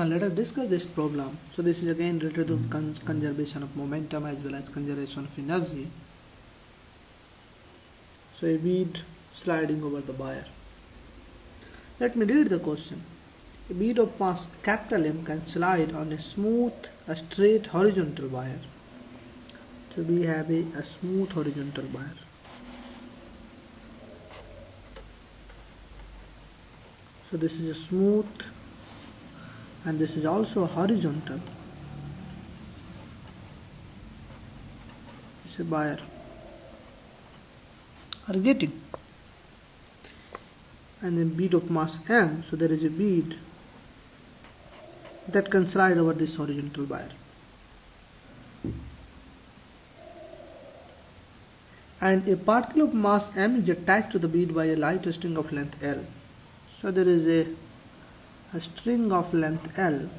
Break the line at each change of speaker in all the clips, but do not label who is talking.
Now let us discuss this problem. So this is again related to conservation of momentum as well as conservation of energy. So a bead sliding over the wire. Let me read the question. A bead of mass capital M can slide on a smooth, straight horizontal wire. So we have a smooth horizontal wire. So this is a smooth and this is also horizontal. It's a wire. Are you getting? And then bead of mass M, so there is a bead that can slide over this horizontal wire. And a particle of mass M is attached to the bead by a light string of length L. So there is a string of length L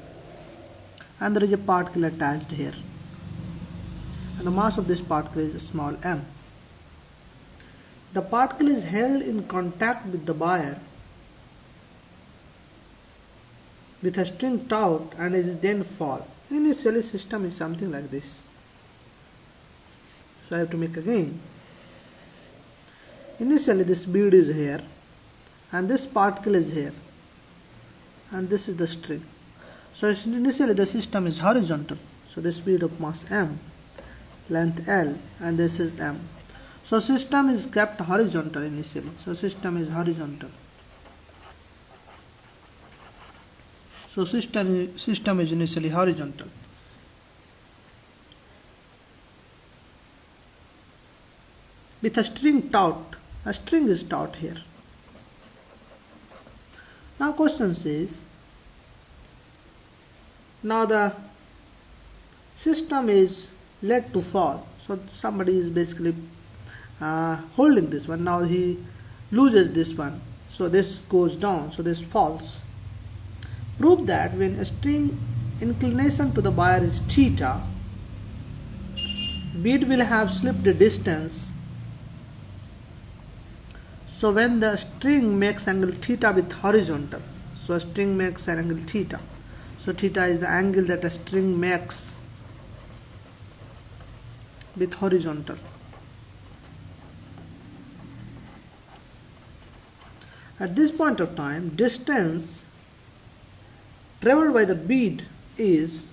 and there is a particle attached here. And the mass of this particle is small m. The particle is held in contact with the wire with a string taut and is then fall. Initially system is something like this. So I have to make again. Initially this bead is here and this particle is here and this is the string. So initially the system is horizontal. So this bead of mass m, length L, and this is m. So system is kept horizontal initially. So system is horizontal. So system is initially horizontal. With a string taut. A string is taut here. Now question says, now the system is led to fall. So somebody is basically holding this one. Now he loses this one. So this goes down. So this falls. Prove that when a string inclination to the wire is theta, bead will have slipped a distance. So when the string makes angle theta with horizontal, so a string makes an angle theta. So theta is the angle that a string makes with horizontal. At this point of time, distance traveled by the bead is,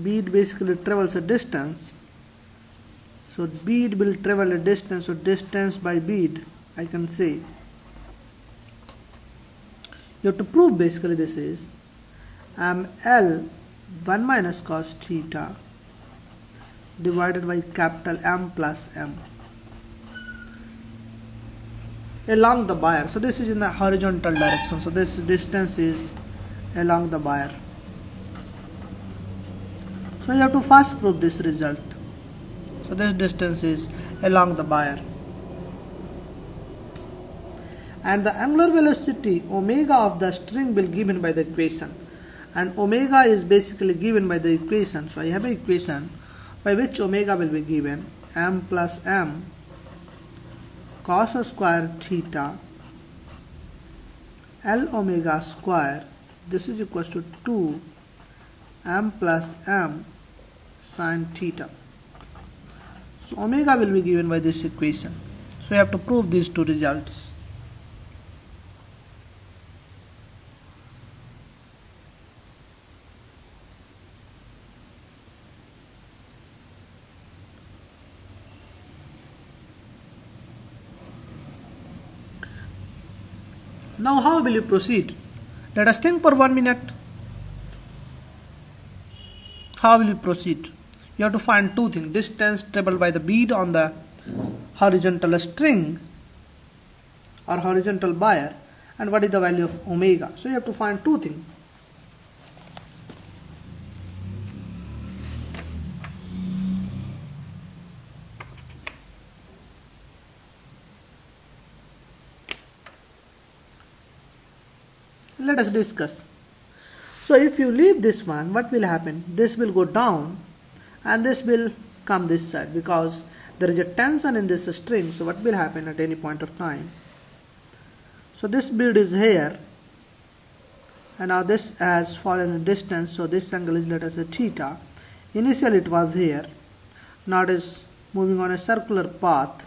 bead basically travels a distance. So bead will travel a distance, so distance by bead I can say. You have to prove basically this is ml 1 minus cos theta divided by capital M plus M along the wire. So this is in the horizontal direction. So this distance is along the wire. So you have to first prove this result. So this distance is along the wire. And the angular velocity omega of the string will be given by the equation. And omega is basically given by the equation. So I have an equation by which omega will be given m plus m cos square theta L omega square. This is equal to 2 m plus m sin theta. So omega will be given by this equation. So you have to prove these two results. Now how will you proceed? Let us think for 1 minute. How will you proceed? You have to find two things. Distance traveled by the bead on the horizontal string or horizontal wire, and what is the value of omega. So you have to find two things. Let us discuss. So if you leave this one, what will happen? This will go down and this will come this side because there is a tension in this string. So what will happen at any point of time? So this bead is here and now this has fallen in distance, so this angle is, let us say, theta. Initially it was here, now it is moving on a circular path.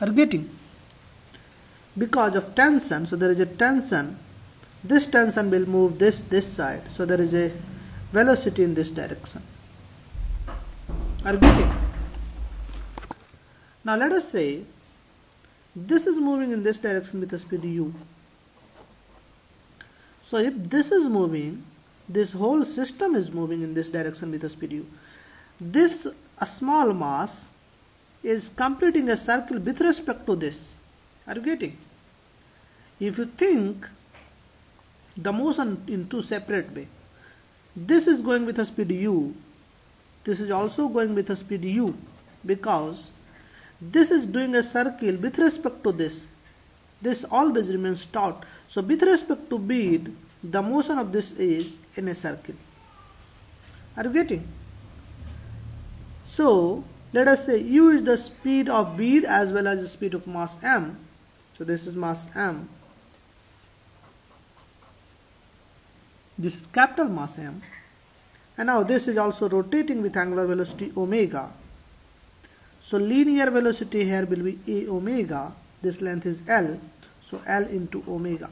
Are you getting? Because of tension, so there is a tension. This tension will move this side, so there is a velocity in this direction. Are you getting? Now let us say this is moving in this direction with a speed u. So if this is moving, this whole system is moving in this direction with a speed u. This a small mass is completing a circle with respect to this. Are you getting? If you think the motion in two separate ways, this is going with a speed u, this is also going with a speed u, because this is doing a circle with respect to this. This always remains taut. So with respect to bead, the motion of this is in a circle. Are you getting? So let us say u is the speed of bead as well as the speed of mass m. So this is mass m. This is capital mass M. And now this is also rotating with angular velocity omega. So linear velocity here will be a omega. This length is L. So L into omega.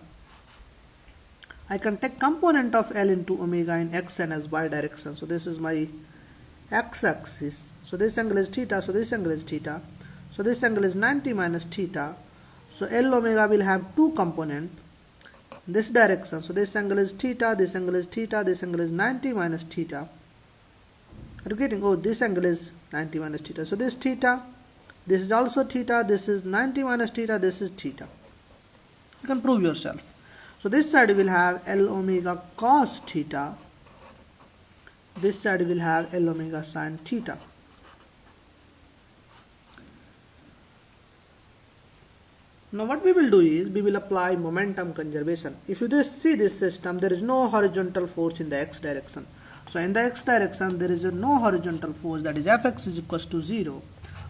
I can take component of L into omega in x and as y direction. So this is my x-axis. So this angle is theta. So this angle is theta. So this angle is 90 minus theta. So L omega will have two components. This direction. So this angle is theta. This angle is theta. This angle is 90 minus theta. Are you getting? Oh, this angle is 90 minus theta. So this theta, this is also theta, this is 90 minus theta, this is theta. You can prove yourself. So this side will have L omega cos theta. This side will have L omega sin theta. Now what we will do is, we will apply momentum conservation. If you just see this system, there is no horizontal force in the x direction. So in the x direction, there is no horizontal force, that is Fx is equals to 0.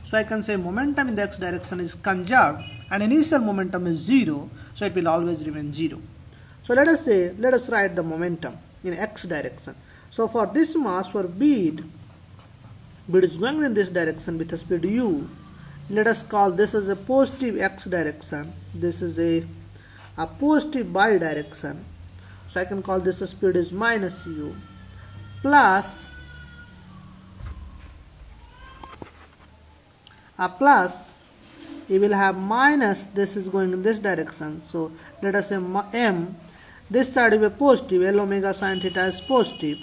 So I can say momentum in the x direction is conserved and initial momentum is 0. So it will always remain 0. So let us write the momentum in x direction. So for this mass, for bead is going in this direction with a speed u. Let us call this as a positive x direction. This is a positive y direction. So I can call this a speed is minus u. Plus you will have minus, this is going in this direction, so let us say m, this side will be positive, L omega sin theta is positive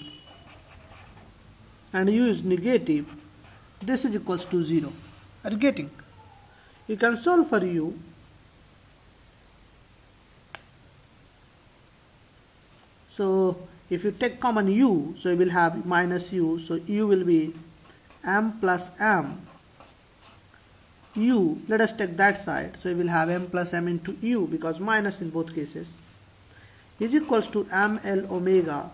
and u is negative, this is equals to 0. Are you getting? You can solve for u. So if you take common u, so you will have minus u, so u will be m plus m. U, let us take that side, so you will have m plus m into u, because minus in both cases, is equals to ml omega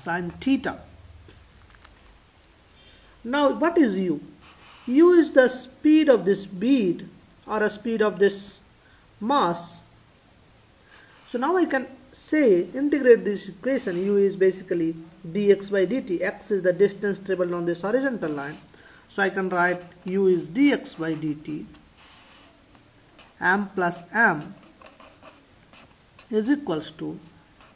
sin theta. Now what is u? U is the speed of this bead or a speed of this mass. So now I can say, integrate this equation. U is basically dx by dt. X is the distance traveled on this horizontal line. So I can write u is dx by dt, m plus m is equals to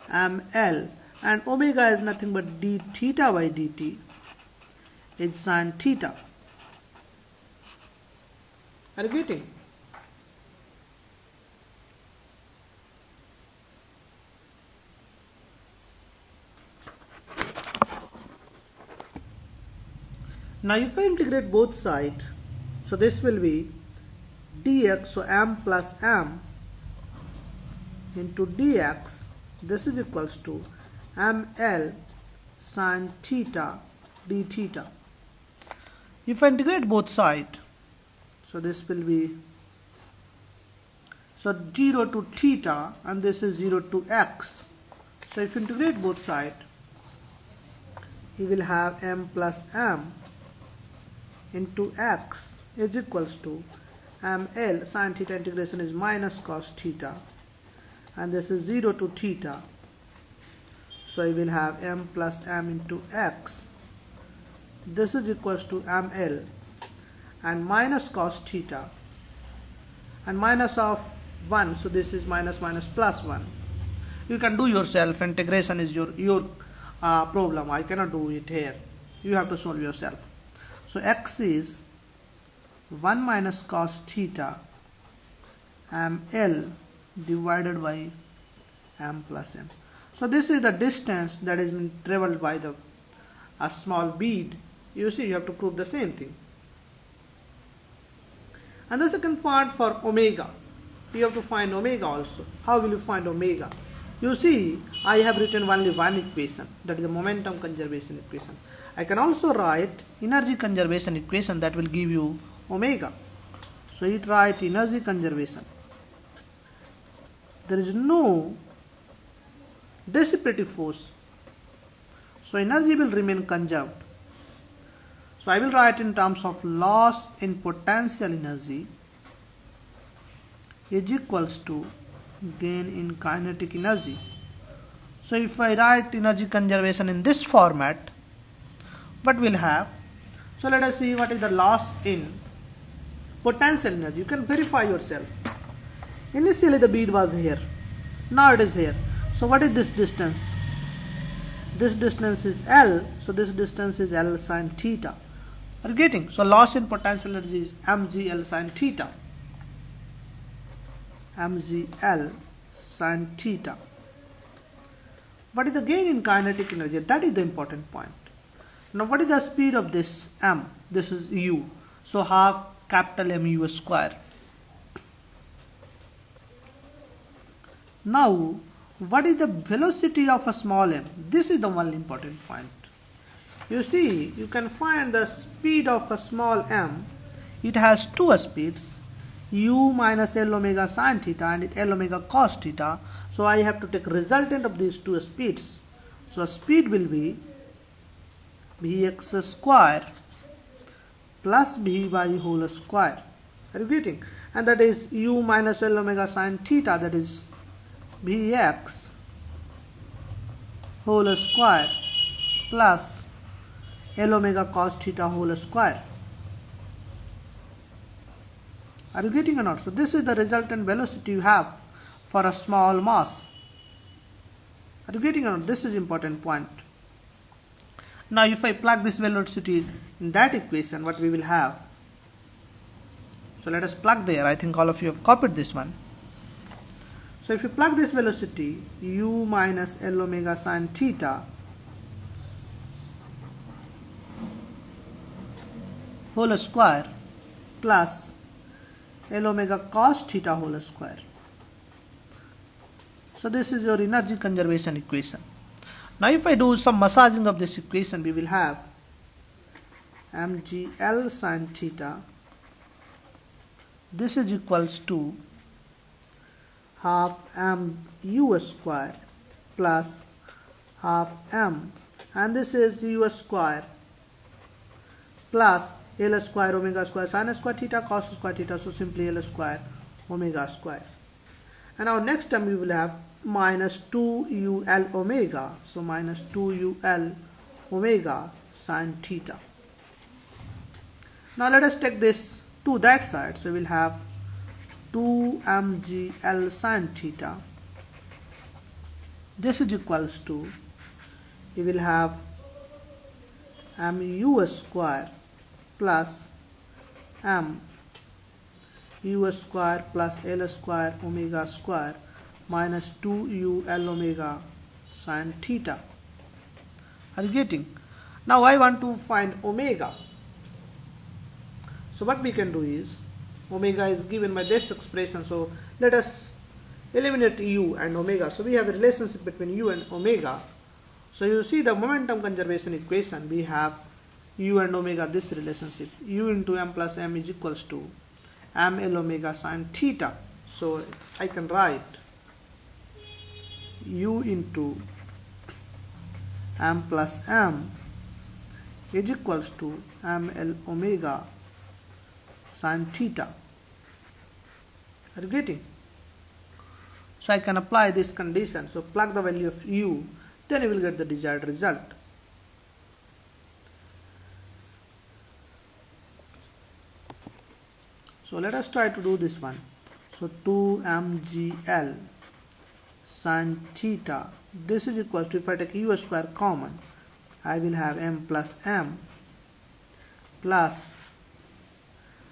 ml, and omega is nothing but d theta by dt is sin theta. Are you getting? Now if I integrate both sides, so this will be dx, so m plus m into dx, this is equals to ml sin theta d theta. If I integrate both sides, so this will be, so 0 to theta and this is 0 to x. So if you integrate both sides, you will have m plus m into x is equals to ml sin theta, integration is minus cos theta and this is 0 to theta. So I will have m plus m into x. This is equals to ml and minus cos theta and minus of 1, so this is minus minus plus 1. You can do yourself. Integration is your problem. I cannot do it here. You have to solve yourself. So x is 1 minus cos theta ml divided by m plus m. So this is the distance that has been traveled by a small bead. You see, you have to prove the same thing. And the second part for omega, you have to find omega also. How will you find omega? You see, I have written only one equation, that is the momentum conservation equation. I can also write energy conservation equation that will give you omega. So it write energy conservation. There is no dissipative force, so energy will remain conserved. So I will write in terms of loss in potential energy is equals to gain in kinetic energy. So if I write energy conservation in this format, what we'll have? So let us see what is the loss in potential energy. You can verify yourself. Initially the bead was here, now it is here. So what is this distance? This distance is L, so this distance is L sin theta. Are you getting? So loss in potential energy is mgl sin theta. mgl sin theta. What is the gain in kinetic energy? That is the important point. Now what is the speed of this m? This is u. So half capital mu square. Now what is the velocity of a small m? This is the one important point. You see, you can find the speed of a small m. It has two speeds, u minus L omega sin theta and L omega cos theta. So I have to take resultant of these two speeds. So speed will be bx square plus by whole square. Are you getting? And that is u minus L omega sin theta, that is bx whole square plus L omega cos theta whole square. Are you getting or not? So this is the resultant velocity you have for a small mass. Are you getting or not? This is important point. Now if I plug this velocity in that equation, what we will have? So let us plug there. I think all of you have copied this one. So if you plug this velocity, u minus L omega sin theta whole square plus L omega cos theta whole square. So this is your energy conservation equation. Now if I do some massaging of this equation, we will have mgl sin theta. This is equals to half mu square plus half m, and this is u square plus L square omega square sin square theta cos square theta, so simply L square omega square. And now next term we will have minus 2ul omega, so minus 2ul omega sin theta. Now let us take this to that side, so we will have 2mgl sin theta. This is equals to, we will have mu square plus m u square plus L square omega square minus 2ul omega sin theta. Are you getting? Now I want to find omega. So what we can do is, omega is given by this expression, so let us eliminate u and omega. So we have a relationship between u and omega. So you see the momentum conservation equation, we have u and omega, this relationship, u into m plus m is equals to ml omega sin theta. So I can write u into m plus m is equals to ml omega sin theta. Are you getting? So I can apply this condition. So plug the value of u, then you will get the desired result. So let us try to do this one. So 2mgl sin theta, this is equal to, if I take u square common, I will have m plus m plus,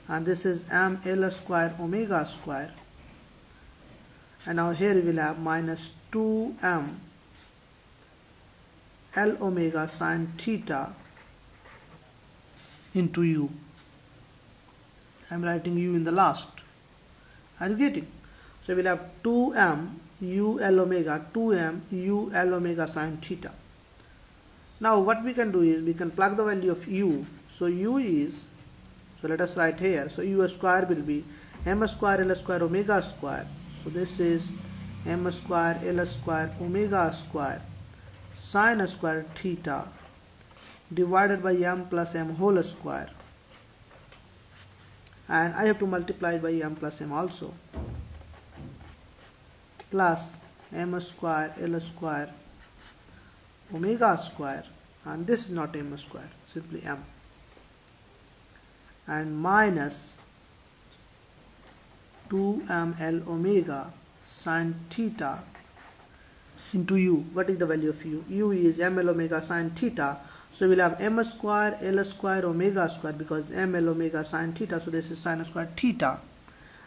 and this is m l square omega square, and now here we will have minus 2m l omega sin theta into u. I am writing u in the last. Are you getting? So we will have 2m u l omega, 2m u l omega sin theta. Now what we can do is we can plug the value of u. So u is, so let us write here, so u square will be m square l square omega square. So this is m square l square omega square sin square theta divided by m plus m whole square, and I have to multiply by m plus m also, plus m square l square omega square, and this is not m square, simply m, and minus 2ml omega sin theta into u. What is the value of u? U is ml omega sin theta. So we'll have m square l square omega square, because ml omega sin theta, so this is sin square theta,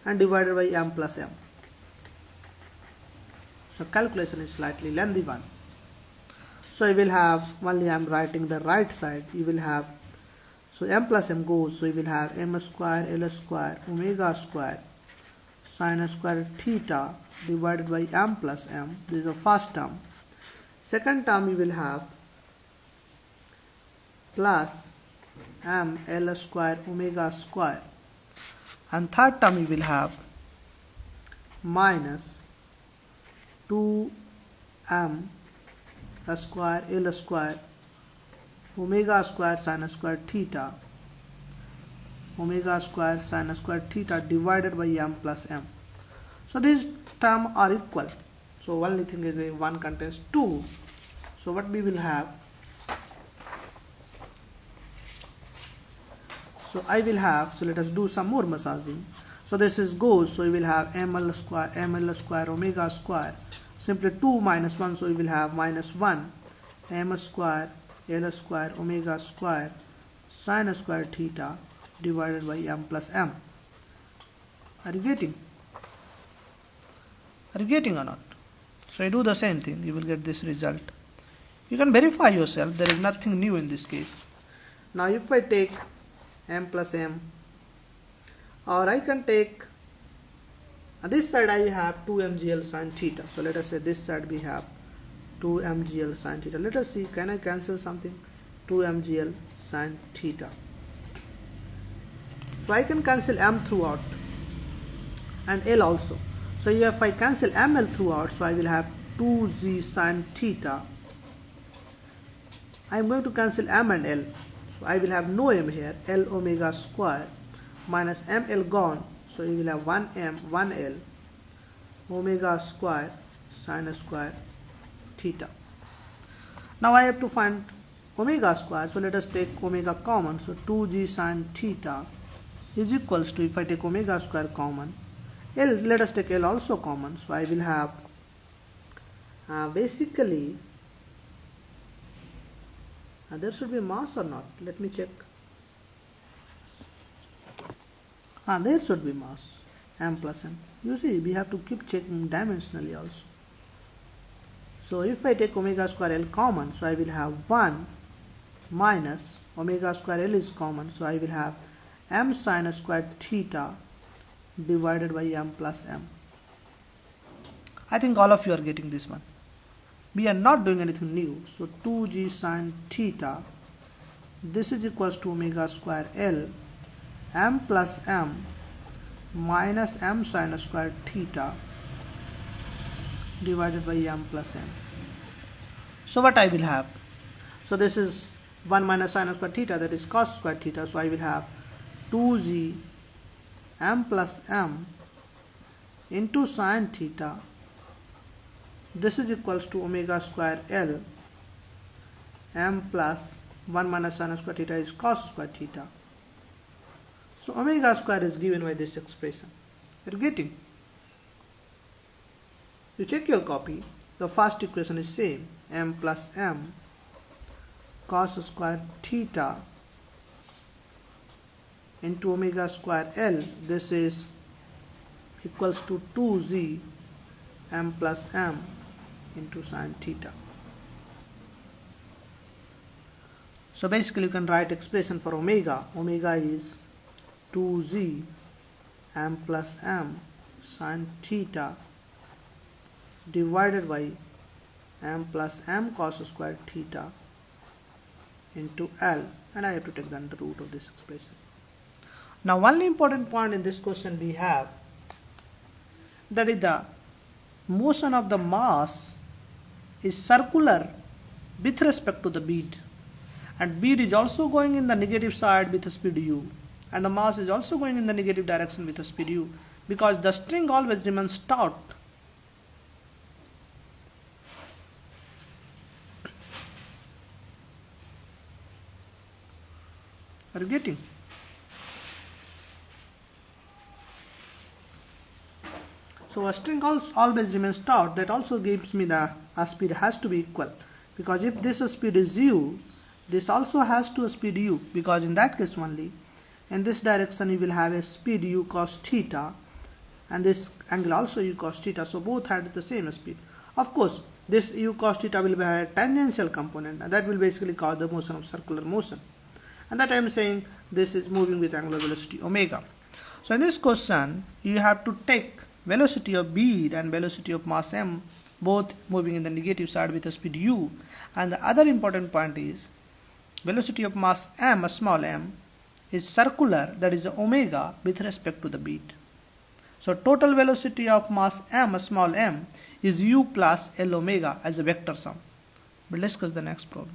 and divided by m plus m. So calculation is slightly lengthy one. So you will have, only I am writing the right side, you will have, so m plus m goes, so you will have m square l square omega square sin square theta divided by m plus m. This is the first term. Second term you will have plus m l square omega square, and third term you will have minus 2m square l square omega square sin square theta, omega square sin square theta divided by m plus m. So these terms are equal. So only thing is a 1 contains 2. So what we will have, so I will have, so let us do some more massaging. So this is goes, so we will have ml square omega square, simply 2 minus 1, so we will have minus 1 m square l square omega square sin square theta divided by m plus m. Are you getting? Are you getting or not? So you do the same thing, you will get this result. You can verify yourself, there is nothing new in this case. Now if I take m plus m, or I can take, on this side I have 2mgl sin theta. So let us say this side we have 2mgl sin theta. Let us see, can I cancel something? 2mgl sin theta. So I can cancel m throughout and l also. So if I cancel ml throughout, so I will have 2g sin theta. I am going to cancel m and l. So I will have no m here, l omega square minus ml gone. So you will have 1m 1l omega square sin square theta. Now I have to find omega square. So let us take omega common. So 2g sin theta is equals to, if I take omega square common, L, let us take L also common. So I will have basically there should be mass or not. Let me check. There should be mass, m plus m. You see, we have to keep checking dimensionally also. So if I take omega square L common, so I will have 1 minus omega square L is common, so I will have m sin square theta divided by m plus m. I think all of you are getting this one. We are not doing anything new. So 2g sin theta, this is equals to omega square L m plus m minus m sin square theta divided by m plus m. So what I will have? So this is 1 minus sin square theta, that is cos square theta. So I will have 2g m plus m into sin theta this is equals to omega square L m plus 1 minus sin square theta is cos square theta. So omega square is given by this expression. You're getting? You check your copy. The first equation is same, m plus m cos square theta into omega square L. This is equals to 2z m plus m into sin theta. So basically you can write expression for omega. Omega is 2z m plus m sin theta divided by m plus m cos square theta into L, and I have to take the under root of this expression. Now one important point in this question we have, that is the motion of the mass is circular with respect to the bead, and bead is also going in the negative side with the speed u, and the mass is also going in the negative direction with the speed u, because the string always remains taut. Are you getting? So a string always remains taut. That also gives me the speed has to be equal, because if this speed is u, this also has to speed u, because in that case only in this direction you will have a speed u cos theta, and this angle also u cos theta, so both had the same speed. Of course this u cos theta will be a tangential component, and that will basically cause the motion of circular motion, and that I am saying this is moving with angular velocity omega. So in this question you have to take velocity of bead and velocity of mass m both moving in the negative side with the speed u, and the other important point is velocity of mass m, small m, is circular, that is omega, with respect to the bead. So total velocity of mass m, small m, is u plus L omega as a vector sum. We'll discuss the next problem.